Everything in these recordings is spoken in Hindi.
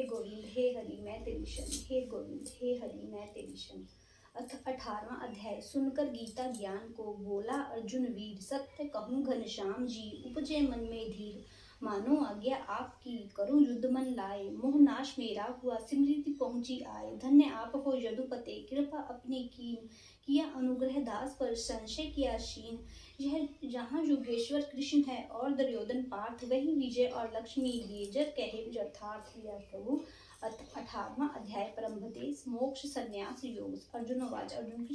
गोविंद हे हरि मैं तेरी शरण, हे गोविंद हे हरि मैं तेरी शरण। 18वां अध्याय। सुनकर गीता ज्ञान को बोला अर्जुन वीर, सत्य कहूँ घनश्याम जी, उपजे मन में धीर। मानो आज्ञा आपकी, करूँ युद्ध मन लाए, मोह नाश मेरा हुआ, सिमृति पहुँची आए। धन्य आप हो यदुपते, कृपा अपनी कीन, किया अनुग्रह दास पर, संशय किया क्षीण। यह जहाँ योगेश्वर कृष्ण है और दुर्योधन पार्थ, वही विजय और लक्ष्मी लिए, जब कहे यथार्थ। यह प्रभु 18वां अध्याय। परमपदेश मोक्ष संन्यास योग। अर्जुनोवाच। अर्जुन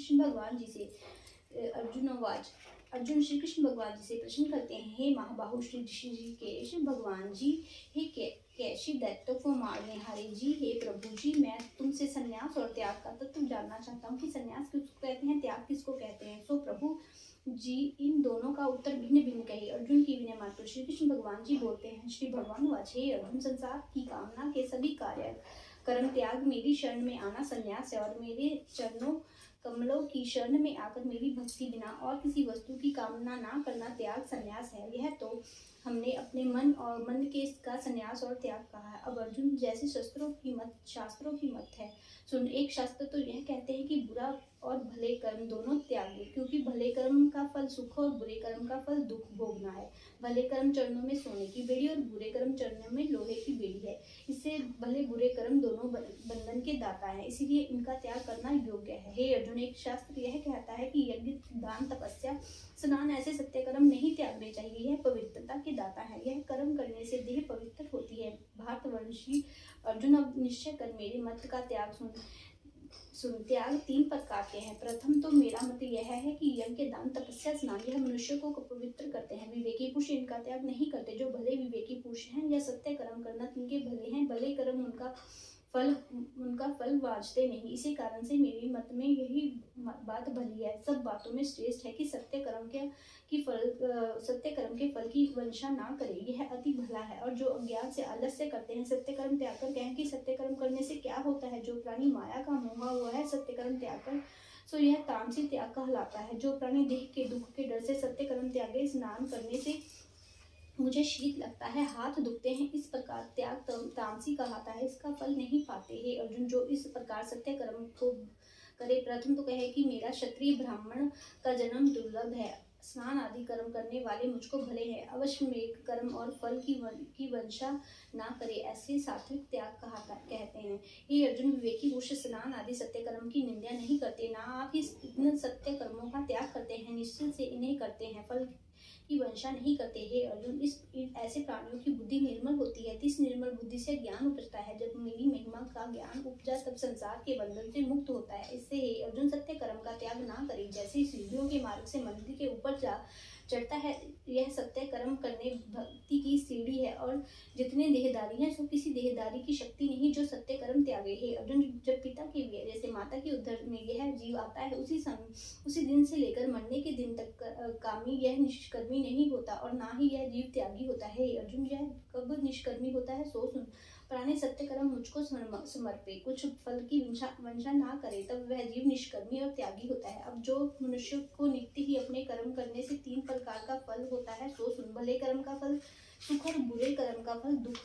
श्री कृष्ण भगवान जी से प्रश्न करते हैं, हे महाबाहु श्री ऋषिकेश भगवान जी, हे कैशी दैत्यों को मारने हारे जी, हे प्रभु जी, मैं तुमसे संन्यास और त्याग का तत्व जानना चाहता हूँ कि संन्यास किसको कहते हैं, त्याग किसको कहते हैं। सो प्रभु जी इन दोनों का उत्तर भिन्न भिन्न कहे। अर्जुन की विनय मात्र श्री कृष्ण भगवान जी बोलते हैं, श्री भगवान वाच, हे अर्जुन, संसार की कामना के सभी कार्य कर्म त्याग, मेरी शरण में आना संन्यास है, और मेरे चरणों कमलों की शरण में आकर मेरी भक्ति बिना और किसी वस्तु की कामना ना करना त्याग संन्यास है। यह तो हमने अपने मन के का संन्यास और त्याग कहा है। अब अर्जुन, जैसे शास्त्रों की मत है, सुन। एक शास्त्र तो यह कहते हैं कि बुरा और भले कर्म दोनों त्यागे, क्योंकि भले कर्म का फल सुख और बुरे कर्म का फल दुख भोगना है। भले कर्म चरणों में सोने की बेड़ी और बुरे कर्म चरणों में लोहे की बेड़ी है। इससे भले बुरे कर्म दोनों बंधन के दाता है, इसीलिए इनका त्याग करना योग्य है। हे अर्जुन, एक शास्त्र यह कहता है कि यज्ञ, दान, तपस्या, स्नान ऐसे सत्य कर्म नहीं त्यागने चाहिए, यह पवित्रता के दाता है। यह कर्म करने से देह पवित्र होती है। भारतवर्षी अर्जुन, अब निश्चय कर मेरे मत का त्याग सुन। त्याग 3 प्रकार के हैं। प्रथम तो मेरा मत यह है कि यज्ञ, दान, तपस्या, स्नान यह मनुष्य को पवित्र करते हैं। विवेकी पुरुष इनका त्याग नहीं करते। जो भले विवेकी पुरुष हैं, यह सत्य कर्म करना तिनके भले हैं। भले कर्म उनका फल वाजते नहीं। इसी कारण से मेरी मत में यही बात भली है। सब बातों में श्रेष्ठ है कि सत्य कर्म के फल की वंशा ना करे, यह अति भला है। और जो अज्ञान से आलस्य करते हैं, सत्य कर्म त्याग कर कहें कि सत्य कर्म करने से क्या होता है। जो प्राणी माया का मोहा हुआ है, सत्य कर्म त्याग कर, सो यह तामसी त्याग कहलाता है। जो प्राणी देह के दुख के डर से सत्य कर्म त्यागे, स्नान करने से मुझे शीत लगता है, हाथ दुखते हैं, इस प्रकार त्याग तामसी कहलाता है, इसका फल नहीं पाते। हे अर्जुन, जो इस प्रकार सत्य कर्म को करे, प्रथम तो कहे कि मेरा क्षत्रिय ब्राह्मण का जन्म दुर्लभ है, स्नान आदि कर्म करने वाले मुझको भले हैं, अवश्य मेघ कर्म और फल की वंशा ना करे, ऐसे सात्विक त्याग कहते हैं। हे अर्जुन, विवेकी पुरुष स्नान आदि सत्य कर्म की निंदा नहीं करते, ना आप इन सत्य कर्मों का त्याग करते हैं, निश्चय से इन्हें करते हैं, फल की वंशा नहीं करते। हे अर्जुन, ऐसे प्राणियों की बुद्धि निर्मल होती है। इस निर्मल बुद्धि से ज्ञान उपजता है। जब मेरी महिमा का ज्ञान उपजा, तब संसार के बंधन से मुक्त होता है। इससे हे अर्जुन, सत्य कर्म का त्याग ना करें। जैसे सीढ़ियों के मार्ग से मंदिर के ऊपर चढ़ता है, यह सत्य कर्म करने भक्ति की सीढ़ी है। और जितने देहधारी हैं, सो किसी देहधारी की शक्ति नहीं जो सत्य कर्म त्यागे। हे अर्जुन, जब पिता के व्यय जैसे माता के उदर में यह जीव आता है, उसी दिन से लेकर मरने के दिन तक कामी यह निष्कर्मी नहीं होता, और ना ही यह जीव त्यागी होता है। हे अर्जुन, यह कब निष्कर्मी होता है, सो सुन। प्राणी सत्य कर्म मुझको समर्पे, कुछ फल की वंशा ना करे, तब वह जीव निष्कर्मी और त्यागी होता है। अब जो मनुष्य को नित्य ही अपने कर्म करने से 3 प्रकार का फल होता है, सो सुन। भले कर्म का फल सुख और बुरे कर्म का फल दुख।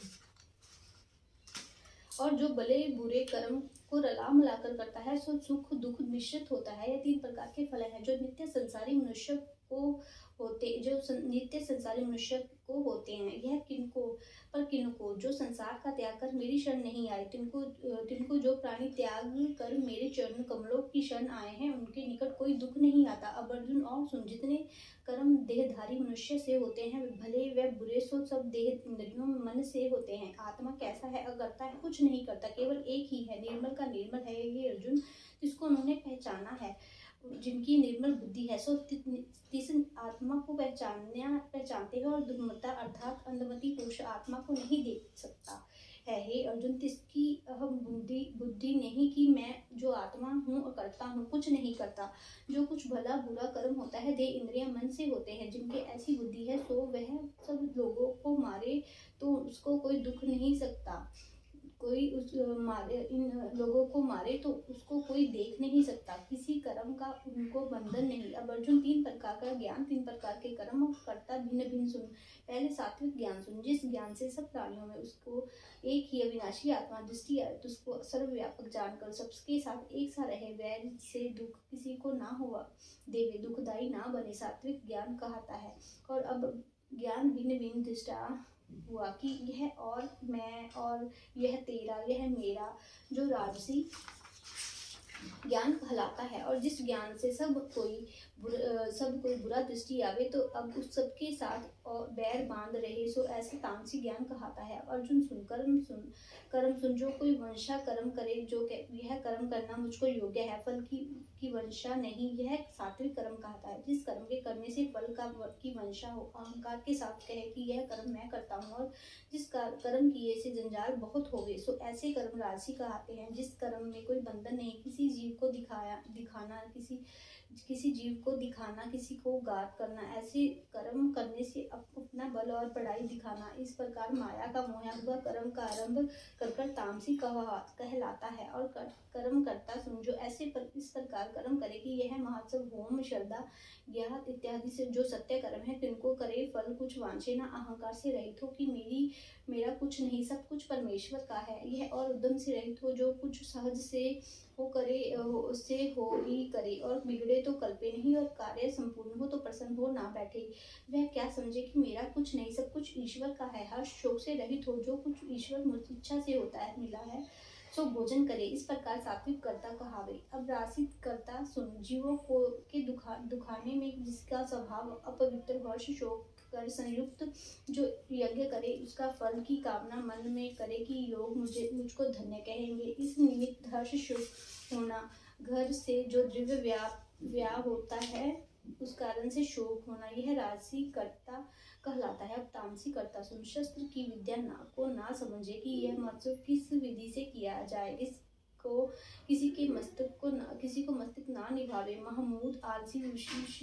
और जो भले बुरे कर्म को रला मिलाकर करता है, सो सुख दुख मिश्रित होता है। यह 3 प्रकार के फल हैं जो नित्य संसारी मनुष्य को होते हैं। यह किनको जो संसार का त्याग कर मेरी शरण नहीं आए, तिनको जो प्राणी त्याग कर मेरे चरण कमलों की शरण आए हैं, उनके निकट कोई दुख नहीं आता। अब अर्जुन और सुन, जितने कर्म देहधारी मनुष्य से होते हैं, भले व बुरे, सो सब देह इंद्रियों मन से होते हैं। आत्मा कैसा है, अकर्ता है, कुछ नहीं करता, केवल एक ही है, निर्मल का निर्मल है। ये अर्जुन, जिसको उन्होंने पहचाना है, जिनकी निर्मल बुद्धि है, सो तिस आत्मा को पहचानते हैं, और दुर्मता अर्थात अंधमति पुरुष आत्मा को नहीं देख सकता है। हे अर्जुन, तिसकी अहम बुद्धि नहीं कि मैं जो आत्मा हूँ, करता हूँ, कुछ नहीं करता। जो कुछ भला बुरा कर्म होता है, देह इंद्रियां मन से होते हैं। जिनके ऐसी बुद्धि है, सो वह सब लोगों को मारे तो उसको कोई दुख नहीं सकता, कोई इन लोगों को मारे तो उसको कोई देख नहीं सकता, किसी कर्म का उनको बंधन नहीं। अब अर्जुन, 3 प्रकार का ज्ञान, 3 प्रकार के कर्म और कर्ता भिन्न भिन्न सुन। पहले सात्विक ज्ञान सुन, जिस ज्ञान से सब प्राणियों में उसको एक ही अविनाशी आत्मा दृष्टि आए, तो उसको सर्वव्यापक जानकर सबके साथ एक सा रहे, वैर से दुख किसी को ना हुआ देवे, दुखदाई ना बने, सात्विक ज्ञान कहता है। और अब ज्ञान भिन्न भिन्न दृष्टा हुआ कि यह और मैं और यह तेरा यह मेरा, जो राजसी ज्ञान कहलाता है। और जिस ज्ञान से सब कोई बुरा दृष्टि आवे, तो अब उस सबके साथ और बैर बांध रहे, सो ऐसे तामसी ज्ञान कहता है। अर्जुन सुन कर्म सुन, जो कोई वंशा कर्म करे, जो यह कर्म करना मुझको योग्य है, फल की वंशा नहीं, यह सात्विक कर्म कहता है। जिस कर्म के करने से फल की वंशा हो, अहंकार के साथ कहे कि यह कर्म मैं करता हूँ, और जिस कर्म किए से जंजाल बहुत हो गए, सो ऐसे कर्म राजसी कहते हैं। जिस कर्म में कोई बंधन नहीं, किसी जीव को दिखाना, किसी जीव को दिखाना, किसी को घात करना, ऐसे कर्म करने से अपना बल और बड़ाई दिखाना, इस प्रकार माया का मोह हुआ कर्म का आरंभ कर तामसी कहलाता है। और कर्म करता सुन, जो इस प्रकार कर्म करे कि यह महोत्सव होम श्रद्धा ज्ञान इत्यादि से जो सत्य कर्म है, तिनको करे, फल कुछ वांछे ना, अहंकार से रहित हो कि मेरा कुछ नहीं, सब कुछ परमेश्वर का है, यह और उद्यम से रहित हो, जो कुछ सहज से हो करे उससे हो ही करे, और बिगड़े तो कल्पे नहीं, और कार्य संपूर्ण हो तो प्रसन्न हो ना बैठे। वह क्या समझे कि मेरा कुछ नहीं, सब कुछ ईश्वर का है, हर शोक से रहित हो, जो कुछ ईश्वर मुझ इच्छा से होता है मिला है, सो भोजन करे, इस प्रकार सात्विक कर्ता कहावे। अब रासिक कर्ता सुन, जीवों को के दुखाने में जिसका स्वभाव अपवित्र वर्ष शोक कर संयुक्त, जो यज्ञ करे उसका फल की कामना मन में करे कि लोग मुझको धन्य कहेंगे, इस निमित्त हर्ष शोक होना, घर से जो द्रव्य व्याह होता है उस कारण से शोक होना, यह राशि कर्ता कहलाता है। अब तामसी कर्ता सुन, शस्त्र की विद्या ना समझे कि यह मत्स्य किस विधि से किया जाए, इसको किसी को मस्तक ना निभावे, महमूद आलसी विशेष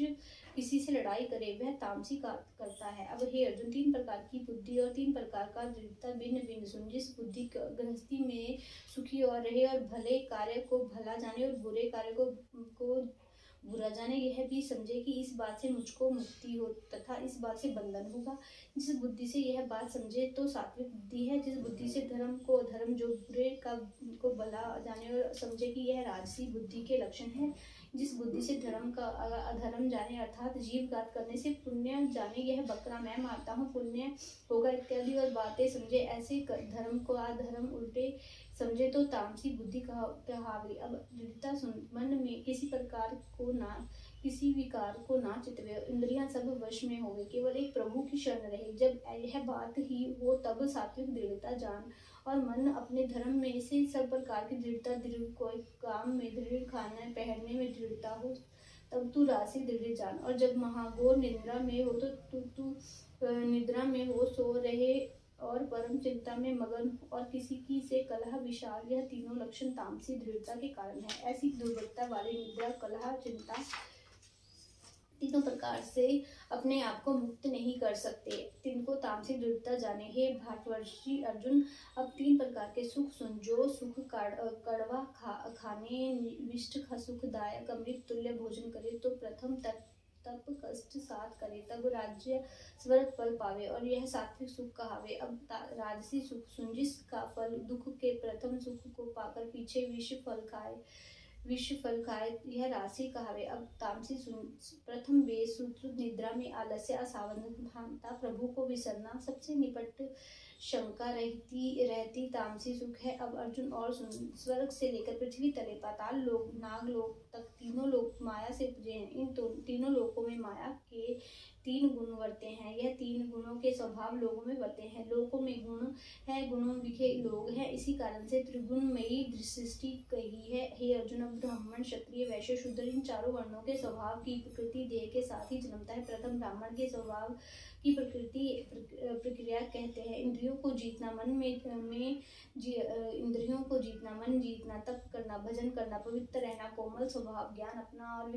किसी से लड़ाई करे, वह तामसी करता है। अब हे अर्जुन, 3 प्रकार की बुद्धि और 3 प्रकार का दृढ़ता भिन्न भिन्न सुन, जिस बुद्धि गृहस्थी में सुखी और रहे, और भले कार्य को भला जाने और बुरे कार्य को बुरा जाने, यह भी समझे कि इस बात से मुझको मुक्ति हो तथा इस बात से बंधन होगा। जिस बुद्धि से यह बात समझे तो सात्विक बुद्धि है। जिस बुद्धि से धर्म को अधर्म, जो बुरे को भला जाने और समझे कि यह राजसी बुद्धि के लक्षण है। जिस बुद्धि से धर्म का अधर्म जाने, अर्थात जीव घात करने से पुण्य जाने, यह बकरा मैं मारता हूँ पुण्य होगा इत्यादि और बातें समझे, ऐसे धर्म को अधर्म उल्टे समझे तो तामसी बुद्धि कहावे। अब दृढ़ता सुन, मन में किसी विकार को ना चितवे, इंद्रियां सब वश में होवे, केवल एक प्रभु की शरण रहे। जब यह बात ही हो तब सात्विक दृढ़ता जान, और मन अपने धर्म में से सब प्रकार की दृढ़ता दृढ़, कोई काम में दृढ़, खाने पहनने में दृढ़ता हो तब तू राशि दृढ़ जान। और जब महाघोर निद्रा में हो तो तू निद्रा में हो सो रहे, और परम चिंता में मगन, और किसी की से कलह विशाल, यह तीनों लक्षण तामसी दृढ़ता के कारण है। ऐसी दुर्बलता वाले निद्रा, कलह, चिंता तीनों प्रकार से अपने आप को मुक्त नहीं कर सकते, तिनको तामसी दृढ़ता जाने। हे भारतवर्षी अर्जुन, अब 3 प्रकार के सुख सुन, जो सुख कड़वा खाने विष्ट सुखदायक अमृत तुल्य भोजन करे, तो प्रथम तप कष्ट साथ करे, तब राज्य स्वर्ग फल पावे, और यह सात्विक सुख कहावे। अब राजसी सुख सुन, जिसका फल दुख के प्रथम सुख को पाकर पीछे विश्व फल खाए, यह राशि कहावे। अब तामसी सुन, प्रथम बेसूत्र निद्रा में आलस्य, असावधानता, प्रभु को विसरना, सबसे निपट शंका रहती तामसी सुख है। अब अर्जुन और सुन, स्वर्ग से लेकर पृथ्वी तले पाताल लोक नाग लोक तक तीनों लोक माया से उपजे हैं। इन तीनों लोकों में माया के 3 गुण वर्ते हैं। यह 3 गुणों के स्वभाव लोगों में वर्ते हैं। लोकों में गुण है, गुणों बिखे लोग हैं, इसी कारण से त्रिगुणमयी सृष्टि कही है। हे अर्जुन, ब्राह्मण क्षत्रिय वैश्य शूद्र, इन चारों वर्णों के स्वभाव की प्रकृति देह के साथ ही जन्मता है। प्रथम ब्राह्मण के स्वभाव की प्रक्रिया कहते हैं। इंद्रियों को जीतना, इंद्रियों को जीतना, मन जीतना, तप करना, भजन करना, पवित्र रहना, कोमल स्वभाव, ज्ञान अपना और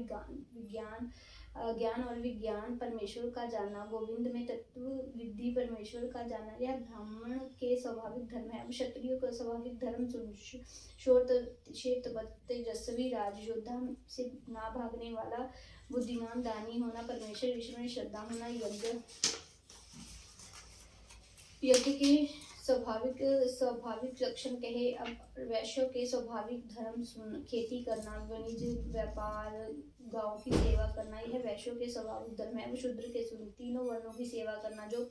ज्ञान और विज्ञान, परमेश्वर का जानना, गोविंद में तत्व विधि परमेश्वर का जानना, यह ब्राह्मण के स्वाभाविक धर्म है। अब क्षत्रियों का स्वाभाविक धर्म सुन, श्वेत तेजस्वी राज, योद्धा से ना भागने वाला, बुद्धिमान, दानी होना, परमेश्वर ईश्वर में श्रद्धा होना, यज्ञ यज्ञ के स्वाभाविक स्वाभाविक लक्षण कहे। अब वैश्यों के स्वाभाविक धर्म सुन, खेती करना, वाणिज्य व्यापार, गांव की सेवा करना, यह वैश्यों के स्वाभाविक धर्म है। अब शूद्र के सुन, तीनों वर्णों की सेवा करना, जो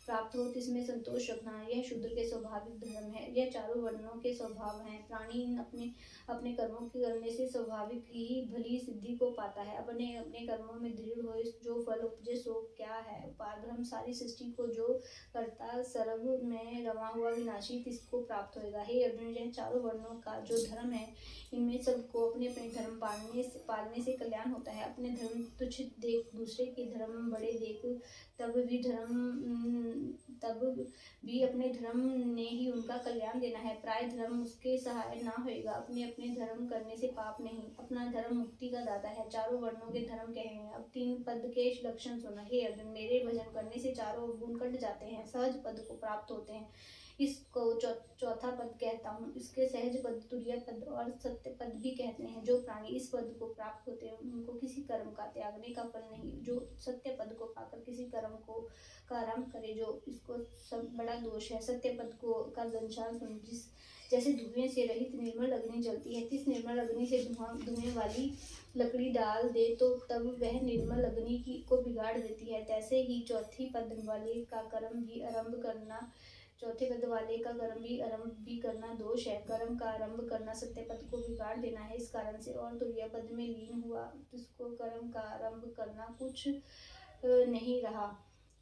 प्राप्त हो इसमें संतोष रखना, यह शूद्र के स्वाभाविक धर्म है। यह चारों वर्णों के स्वभाव हैं। प्राणी अपने अपने कर्मों के करने से स्वाभाविक ही भली सिद्धि को पाता है। अपने अपने कर्मों में दृढ़ हो, जो फल उपजे सो क्या है। पारब्रह्म सारी सृष्टि को जो करता, सर्व में रमा हुआ विनाशी, तिसको प्राप्त होएगा। हे अर्जुन, यह चारों वर्णों का जो धर्म है, इनमें सबको अपने अपने धर्म पालने से कल्याण होता है। अपने धर्म तुच्छ देख दूसरे के धर्म बड़े देख, तब भी अपने धर्म ने ही उनका कल्याण देना है। प्राय धर्म उसके सहाय ना होएगा। अपने अपने धर्म करने से पाप नहीं, अपना धर्म मुक्ति का दाता है। चारों वर्णों के धर्म कहे हैं। अब 3 पद के लक्षण सुना। हे अर्जुन, मेरे भजन करने से चारों गुण कट जाते हैं, सहज पद को प्राप्त होते हैं। इसको चौथा पद कहता हूँ। इसके सहज पद, तुरीय पद और सत्य पद भी कहते हैं। जो प्राणी इस पद को प्राप्त होते हैं, उनको किसी कर्म का त्यागने का फल नहीं। जो सत्य पद को पाकर किसी कर्म को का आरंभ करे, जो इसको सब बड़ा दोष है। सत्य पद को का दंशान सुन। जिस जैसे धुएं से रहित निर्मल अग्नि जलती है, तिस निर्मल अग्नि से धुएं वाली लकड़ी डाल दे तो तब वह निर्मल अग्नि को बिगाड़ देती है। तैसे ही चौथे पद वाले का कर्म भी आरंभ करना दोष है। कर्म का आरंभ करना सत्य पद को बिगाड़ देना है। इस कारण से और तुरीय पद में लीन हुआ, जिसको कर्म का आरंभ करना कुछ नहीं रहा।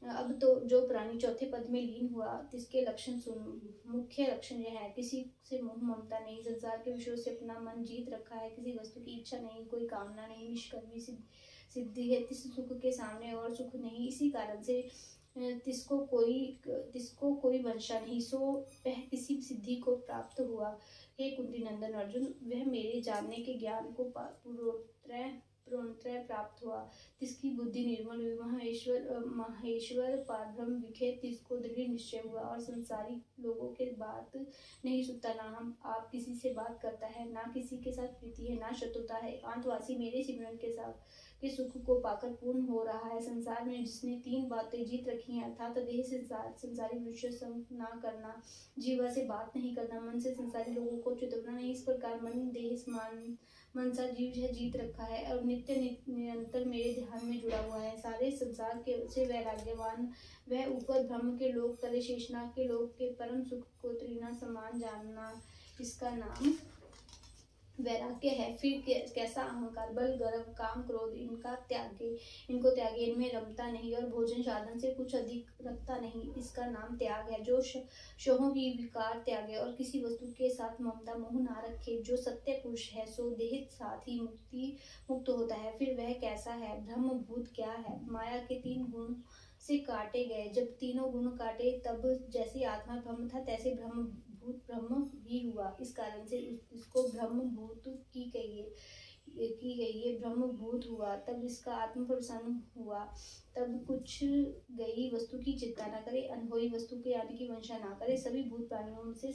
अब तो जो प्राणी चौथे पद में लीन हुआ, इसके लक्षण सुन। मुख्य लक्षण यह है, किसी से मोह ममता नहीं, संसार के विषयों से अपना मन जीत रखा है, किसी वस्तु की इच्छा नहीं, कोई कामना नहीं, निष्कर्मी सिद्धि है, तिस सुख के सामने और सुख नहीं। इसी कारण से तिसको कोई वंशा नहीं, सो वह किसी सिद्धि को प्राप्त हुआ। हे कुंती नंदन अर्जुन, वह मेरे जानने के ज्ञान को पूर्णतः प्राप्त हुआ, जिसकी बुद्धि निर्मल हुई। महेश्वर पारब्रह्म विखे, तिसको दृढ़ निश्चय हुआ और संसारी लोगों के बात नहीं सुनता, ना हम आप किसी से बात करता है, ना किसी के साथ प्रीति है, ना शत्रुता है। एकांतवासी मेरे सिमरन के साथ के सुख को पाकर पूर्ण हो रहा है। संसार में जिसने 3 बातें जीत रखी हैं, अर्थात देह से संसारी मनुष्य संग ना करना, जीवा से बात नहीं करना, मन से संसारी लोगों को चितवना नहीं, इस प्रकार मन सा जीव यह जीत रखा है और नित्य निरंतर मेरे ध्यान में जुड़ा हुआ है। सारे संसार के से वैराग्यवान, वह ऊपर ब्रह्म के लोक, तले शेषनाग के लोक के परम सुख को त्रिना समान जानना, इसका नाम वैराग्य है। फिर कैसा अहंकार, बल, गर्व, काम, क्रोध, इनको त्यागे, इनमें रमता नहीं और भोजन साधन से कुछ अधिक रखता नहीं, इसका नाम त्याग है। जो शोहों की विकार त्यागे और किसी वस्तु के साथ ममता मोह ना रखे, जो सत्य पुरुष है, सो देह साथ ही मुक्त होता है। फिर वह कैसा है, ब्रह्म भूत क्या है। माया के 3 गुण से काटे गए, जब तीनों गुण काटे, तब जैसी आत्मा ब्रह्म था, तैसे ब्रह्म भी हुआ। इस कारण से इसको ब्रह्म भूत की गई है। ब्रह्म भूत हुआ, तब इसका आत्म प्रसन्न हुआ। तब कुछ गई वस्तु की चिंता न करे, अनहोई वस्तु के आने की वंशा ना करे। सभी भूत प्राणियों से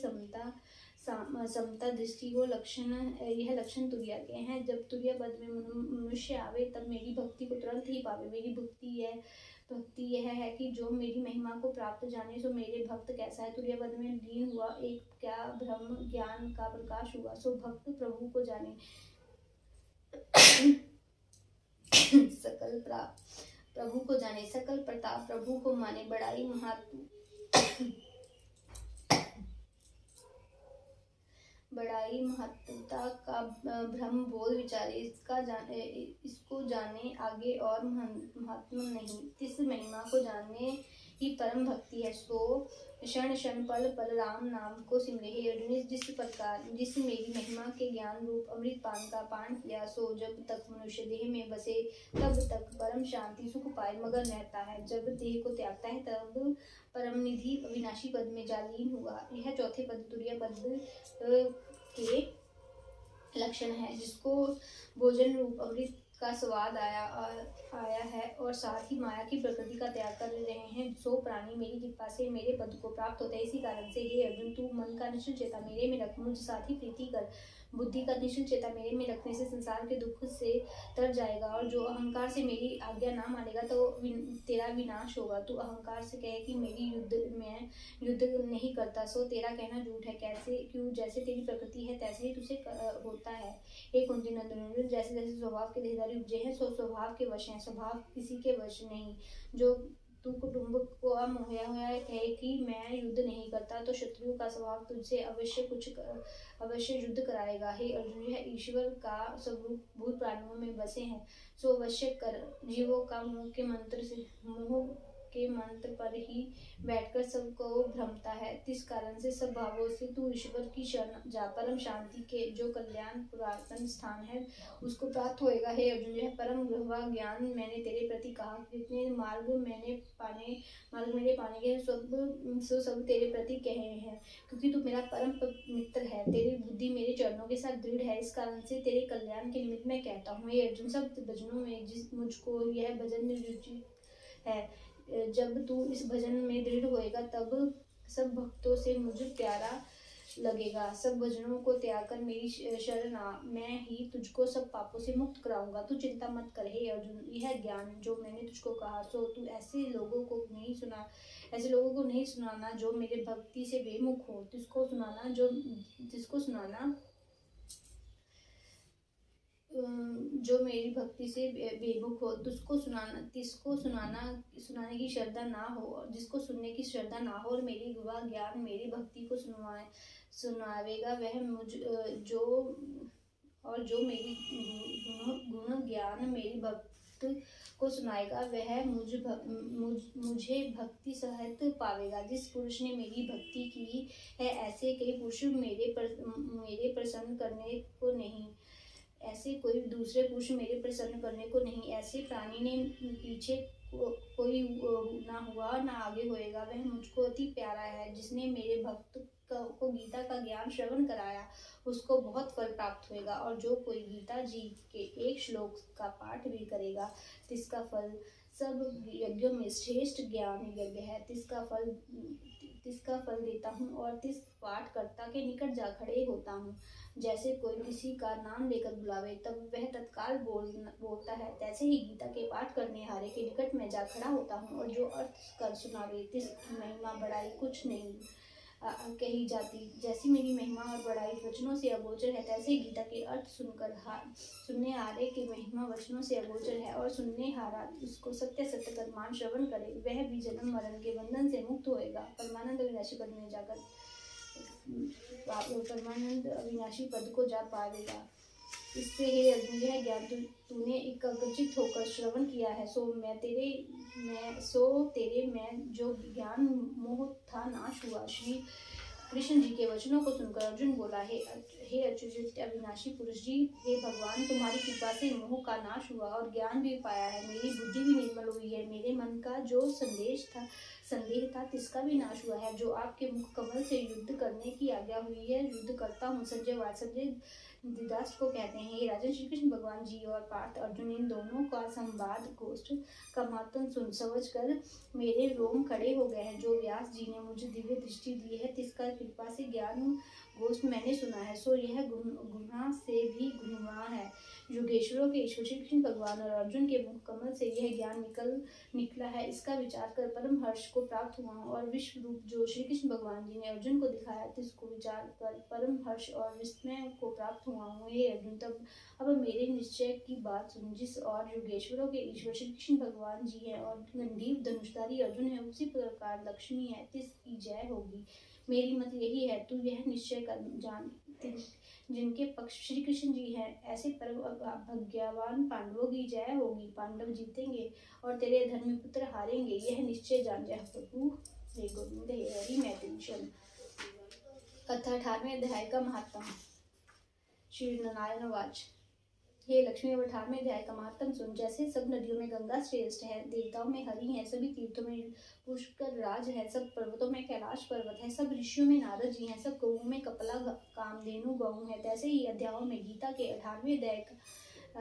समता दृष्टि को यह लक्षण तुरीय के हैं। जब तुरीय पद में मनुष्य आवे, तब मेरी भक्ति को तुरंत ही पावे। मेरी भक्ति यह है कि जो मेरी महिमा को प्राप्त जाने, सो मेरे भक्त कैसा है। तुरीय पद में लीन हुआ, एक क्या ब्रह्म ज्ञान का प्रकाश हुआ, सो भक्त प्रभु को जाने। प्रभु को जाने, सकल प्रताप प्रभु को माने, बड़ाई महत्ता का भ्रम बोल विचारे, इसको जाने आगे और महात्मा नहीं। तिस महिमा को जाने ही परम भक्ति है। सो क्षण क्षण पल पल राम नाम को सिमरे। हे अर्जुन, जिस मेरी महिमा के ज्ञान रूप अमृत पान का पान किया, सो जब तक मनुष्य देह में बसे, तब तक परम शांति सुख पाए मगन रहता है। जब देह को त्यागता है, तब परम निधि अविनाशी पद में जालीन हुआ। यह चौथे पद तुरीय पद के लक्षण है, जिसको भोजन रूप अमृत का स्वाद आया है और साथ ही माया की प्रकृति का त्याग कर रहे हैं, सो प्राणी मेरी कृपा से मेरे पद को प्राप्त होता है। इसी कारण से हे अर्जुन, तू मन का निश्चय चेता मेरे में रख, मुझ साथ ही प्रीति कर, बुद्धि का निश्चल चेता मेरे में रखने से संसार के दुख से तर जाएगा, और जो अहंकार से मेरी आज्ञा ना मानेगा तो तेरा विनाश होगा। तू अहंकार से कहे कि मैं युद्ध नहीं करता, सो तेरा कहना झूठ है। कैसे क्यों, जैसे तेरी प्रकृति है तैसे ही तुझे होता है। हे कुंती नंदन, जैसे जैसे स्वभाव के देहधारी उपजे हैं सो स्वभाव के वश हैं, स्वभाव किसी के वश नहीं। जो तू कुटुंब को मोहया हुआ है कि मैं युद्ध नहीं करता, तो शत्रुओं का स्वभाव तुझसे अवश्य युद्ध कराएगा। हे अर्जुन, यह ईश्वर का स्वरूप भूत प्राणियों में बसे हैं, सो अवश्य कर। जीवों का मुंह के मंत्र पर ही बैठकर सबको भ्रमता है, इस कारण से सब भावों से तू ईश्वर की शरण जा। परम शांति के जो कल्याण पुरातन स्थान है उसको प्राप्त होएगा। हे अर्जुन, यह परम गहरा ज्ञान मैंने तेरे प्रति कहा। जितने मार्ग मेरे पाने के सब तेरे प्रति कहे हैं, क्योंकि तू मेरा परम मित्र है। तेरी बुद्धि मेरे चरणों के साथ दृढ़ है, इस कारण से तेरे कल्याण के निमित्त मैं कहता हूँ। हे अर्जुन, सब भजनों में मुझको यह भजन रुचि है। जब तू इस भजन में दृढ़ होएगा तब सब भक्तों से मुझे प्यारा लगेगा। सब भजनों को त्याग कर मेरी शरण आ, मैं ही तुझको सब पापों से मुक्त कराऊंगा। तू चिंता मत कर हे अर्जुन, यह ज्ञान जो मैंने तुझको कहा सो तू ऐसे लोगों को नहीं सुनाना जो मेरे भक्ति से बेमुख हो। जिसको सुनाना जो मेरी भक्ति से बेमुख हो, तिसको सुनाने की श्रद्धा ना हो, जिसको सुनने की श्रद्धा ना हो और मेरी वह ज्ञान मेरी भक्ति को सुनावेगा वह जो मेरी गुण ज्ञान मेरी भक्त को सुनाएगा वह मुझे भक्ति सहित पावेगा। जिस पुरुष ने मेरी भक्ति की है ऐसे कई पुरुष मेरे प्रसन्न करने को नहीं, ऐसे कोई दूसरे पुरुष मेरे प्रसन्न करने को नहीं। ऐसे प्राणी ने पीछे कोई ना हुआ ना आगे होएगा, वह मुझको अति प्यारा है। जिसने मेरे भक्त को गीता का ज्ञान श्रवण कराया उसको बहुत फल प्राप्त होएगा, और जो कोई गीता जी के एक श्लोक का पाठ भी करेगा तिसका फल सब यज्ञों में श्रेष्ठ ज्ञान यज्ञ है, तिसका फल देता हूँ और तिस पाठ कर्ता के निकट जा खड़े होता हूँ। जैसे कोई किसी का नाम लेकर बुलावे तब वह तत्काल बोलता है, तैसे ही गीता के पाठ करने हारे के निकट में जा खड़ा होता हूँ, और जो अर्थ कर सुनावे तिस महिमा बढ़ाई कुछ नहीं कही जाती। जैसी मेरी महिमा और बड़ाई वचनों से अगोचर है, तैसे ही गीता के अर्थ सुनने हारे की महिमा वचनों से अगोचर है, और सुनने हारा उसको सत्य सत्य कर मान श्रवण करे वह भी जन्म मरण के बंधन से मुक्त होएगा, परमानंद अविनाशी पद में जाकर परमानंद अविनाशी पद को जा पावेगा। इससे हे अर्जुन, यह ज्ञान तूने एकाग्रचित होकर श्रवण किया है, सो तेरे में जो ज्ञान मोह था नाश हुआ। श्री कृष्ण जी के वचनों को सुनकर अर्जुन बोला, हे अच्युत अविनाशी पुरुष जी, हे भगवान, तुम्हारी कृपा से मोह का नाश हुआ और ज्ञान भी पाया है, मेरी बुद्धि भी निर्मल हुई है, मेरे मन का जो संदेह था तिसका भी नाश हुआ है। जो आपके मुख कमल से युद्ध करने की आज्ञा हुई है युद्ध करता हूँ। संजय धृतराष्ट्र को कहते हैं, हे राजन, श्री कृष्ण भगवान जी और पार्थ अर्जुन इन दोनों का संवाद गोष्ठ का महत्व समझ कर मेरे रोम खड़े हो गए हैं। जो व्यास जी ने मुझे दिव्य दृष्टि दी है तिसका कृपा से ज्ञान गोष्ठ मैंने सुना है, सो यह गुना से भी गुणवान है। योगेश्वरों के ईश्वर श्री कृष्ण भगवान और अर्जुन के मुख कमल से यह ज्ञान निकला है, इसका विचार कर परम हर्ष को प्राप्त हुआ हूँ, और विश्व रूप जो श्री कृष्ण भगवान जी ने अर्जुन को दिखाया तिसको विचार कर परम हर्ष और विस्मय को प्राप्त हुआ हूँ। हे अर्जुन, तब अब मेरे निश्चय की बात सुन। जिस और योगेश्वरों के ईश्वर श्री कृष्ण भगवान जी है और गंधीव धनुषधारी अर्जुन है, उसी प्रकार लक्ष्मी है तिसकी जय होगी। मेरी मत यही है, तू यह निश्चय कर जान, जिनके पक्ष श्री कृष्ण जी हैं ऐसे परम भाग्यवान पांडवों की जय होगी। पांडव जीतेंगे और तेरे धर्मपुत्र हारेंगे, यह निश्चय जान। जय प्रभु हे गोविंद हे हरि। मैं टेंशन कथा 18वें अध्याय का महात्मा। श्री नारायण वाच, हे लक्ष्मी, अब 18वें अध्याय का महात्म सुन। जैसे सब नदियों में गंगा श्रेष्ठ है, देवताओं में हरि है, सभी तीर्थों में पुष्कर राज है, सब पर्वतों में कैलाश पर्वत है, सब ऋषियों में नारद जी हैं, सब गौओं में कपिला कामधेनु गौ है, तैसे ही अध्यायों में गीता के 18वें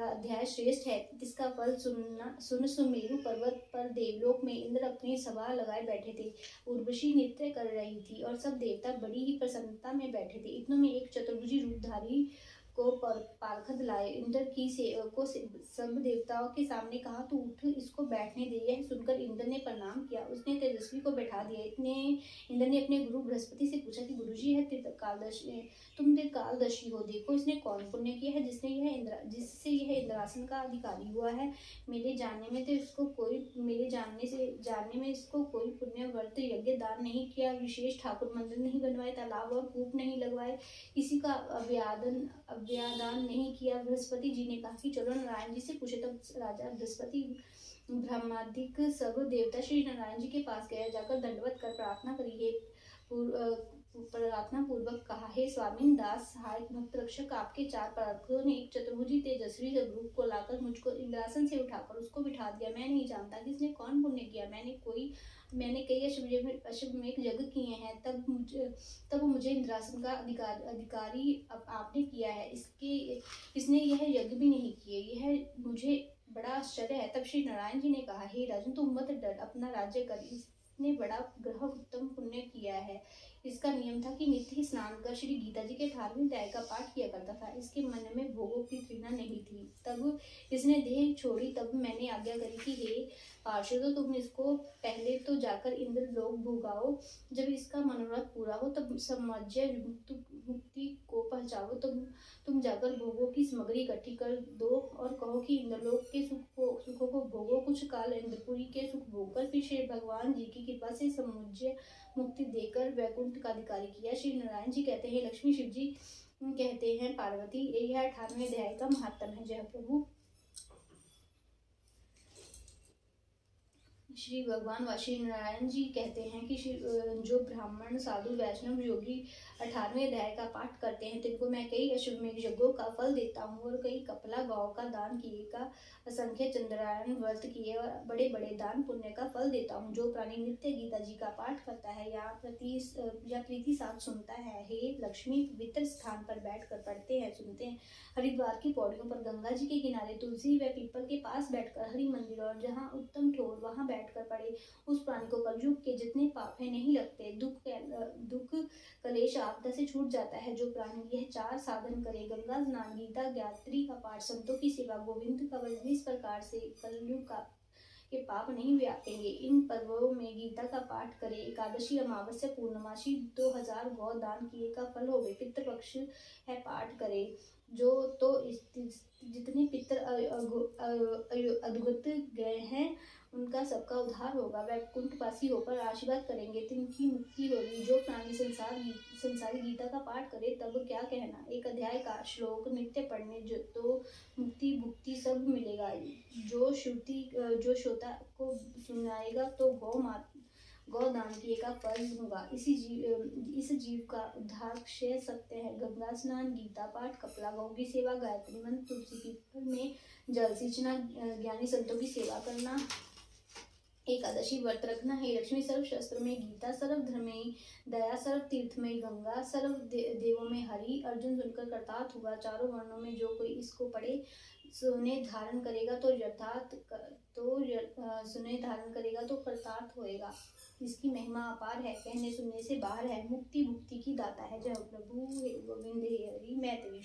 अध्याय श्रेष्ठ है। इसका फल सुन सुमेरु पर्वत पर देवलोक में इंद्र अपनी सभा लगाए बैठे थे। उर्वशी नृत्य कर रही थी और सब देवता बड़ी ही प्रसन्नता में बैठे थे। इतनों में एक चतुर्भुजी रूपधारी को पार्षद लाए। इंद्र की को सब देवताओं के सामने कहा, तू उठ, इसको बैठने दे। यह सुनकर इंद्र ने प्रणाम किया, उसने तेजस्वी को बैठा दिया। इतने इंद्र ने अपने गुरु बृहस्पति से पूछा कि गुरुजी, है त्रिकालदर्शी, तुम त्रिकालदर्शी हो, देखो इसने कौन पुण्य किया है जिससे यह इंद्रासन का अधिकारी हुआ है। मेरे जानने में इसको कोई पुण्य व्रत यज्ञ दान नहीं किया, विशेष ठाकुर मंदिर नहीं बनवाए, तालाब और कूप नहीं लगवाए, किसी का अव्यादान नहीं किया। बृहस्पति जी ने कहा कि चलो नारायण जी से पूछे। तब राजा बृहस्पति ब्रह्मादिक सब देवता श्री नारायण जी के पास गया, जाकर दंडवत कर प्रार्थना पूर्वक कहा, हे स्वामी, दास, सहायक, भक्त, रक्षक, आपके चार पार्षदों ने एक चतुर्भुजी तेजस्वी रूप को लाकर मुझको इंद्रासन से उठाकर उसको बिठा दिया। मैं नहीं जानता कि इसने कौन पुण्य किया। मैंने कई अश्वमेध यज्ञ किए हैं, तब मुझे इंद्रासन का अधिकारी आपने किया है। इसने यह यज्ञ भी नहीं किए, यह मुझे बड़ा आश्चर्य है। तब श्री नारायण जी ने कहा, हे राजन, तुम मत डर, अपना राज्य कर। इसने बड़ा ग्रह उत्तम पुण्य किया है। इसका नियम था कि नित्य ही स्नान कर श्री गीता जी के 18वें अध्याय का पाठ किया करता था। इसके मन में भोगों की तृष्णा नहीं थी। तब इसने देह छोड़ी। तब मैंने आज्ञा करी कि हे पार्षदों, तुम इसको पहले तो जाकर इंद्र लोक भोगाओ। जब इसका मनोरथ पूरा हो तब समज्य मुक्ति को पहुंचाओ। तुम जाकर भोगों की सामग्री इकट्ठी कर दो और कहो कि इंद्रलोक के सुखों को भोगो। कुछ काल इंद्रपुरी के सुख भोगकर फिर श्री भगवान जी की कृपा से समुज्य मुक्ति देकर वैकुंठ का अधिकारी किया। श्री नारायण जी कहते हैं, लक्ष्मी शिव जी कहते हैं पार्वती। यह 18वें अध्याय का महात्म है। जय प्रभु। श्री भगवान व श्री नारायण जी कहते हैं कि जो ब्राह्मण, साधु, वैष्णव, योगी 18वें अध्याय का पाठ करते हैं, तिनको मैं कई अश्वमेध यज्ञों का फल देता हूँ और कई कपला गांव का दान किए का, असंख्य चंद्रायन व्रत किए और बड़े बड़े दान पुण्य का फल देता हूँ। जो प्राणी नित्य गीता जी का पाठ करता है या प्रीति साथ सुनता है, हे लक्ष्मी, पवित्र स्थान पर बैठ कर पढ़ते हैं, सुनते हैं। हरिद्वार की पौड़ियों पर, गंगा जी के किनारे, तुलसी व पीपल के पास बैठकर, हरि मंदिर और जहाँ उत्तम ठोर वहाँ बैठकर पढ़े, उस प्राणी को कलयुग के जितने पाप है नहीं लगते। दुख कलेश आपदा से छूट जाता है। जो प्राणी यह 4 साधन करे, गंगा स्नान, गीता गायत्री का पाठ, संतों की सेवा, गोविंद का भजन, इस प्रकार से कलयुग के पाप नहीं व्यापेंगे। इन पर्वों में गीता का पाठ करे, एकादशी, अमावस्या, पूर्णमासी 2000 गौ दान किए का फल होवे। पितृपक्ष है पाठ करे, जो तो जितने पितर अधोगत गए हैं उनका सबका उद्धार होगा। वैकुंठवासी होकर आशीर्वाद करेंगे, तिनकी मुक्ति होगी। जो प्राणी संसारी गीता का पाठ करे, तब क्या कहना। एक अध्याय का श्लोक नित्य पढ़ने तो मुक्ति भुक्ति सब मिलेगा। जो श्रोता को सुनाएगा तो गौ दान किए का फल होगा। इस जीव का उद्धार क्षय सत्य है। गंगा स्नान, गीता पाठ, कपला गौ की सेवा, गायत्री मंत्र, तुलसी पीपल में जल सिंचना, ज्ञानी संतों की सेवा करना, एकादशी व्रत रखना। हे लक्ष्मी, सर्व शास्त्रों में गीता, सर्व धर्म में दया, सर्व तीर्थ में गंगा, सर्व देवों में हरि। अर्जुन सुनकर कृतार्थ हुआ। चारों वर्णों में जो कोई इसको पढ़े सुने धारण करेगा तो कृतार्थ होएगा। इसकी महिमा अपार है, कहने सुनने से बाहर है, मुक्ति भुक्ति की दाता है। जय प्रभु। हे गोविंद, हे हरि। मैं तेरी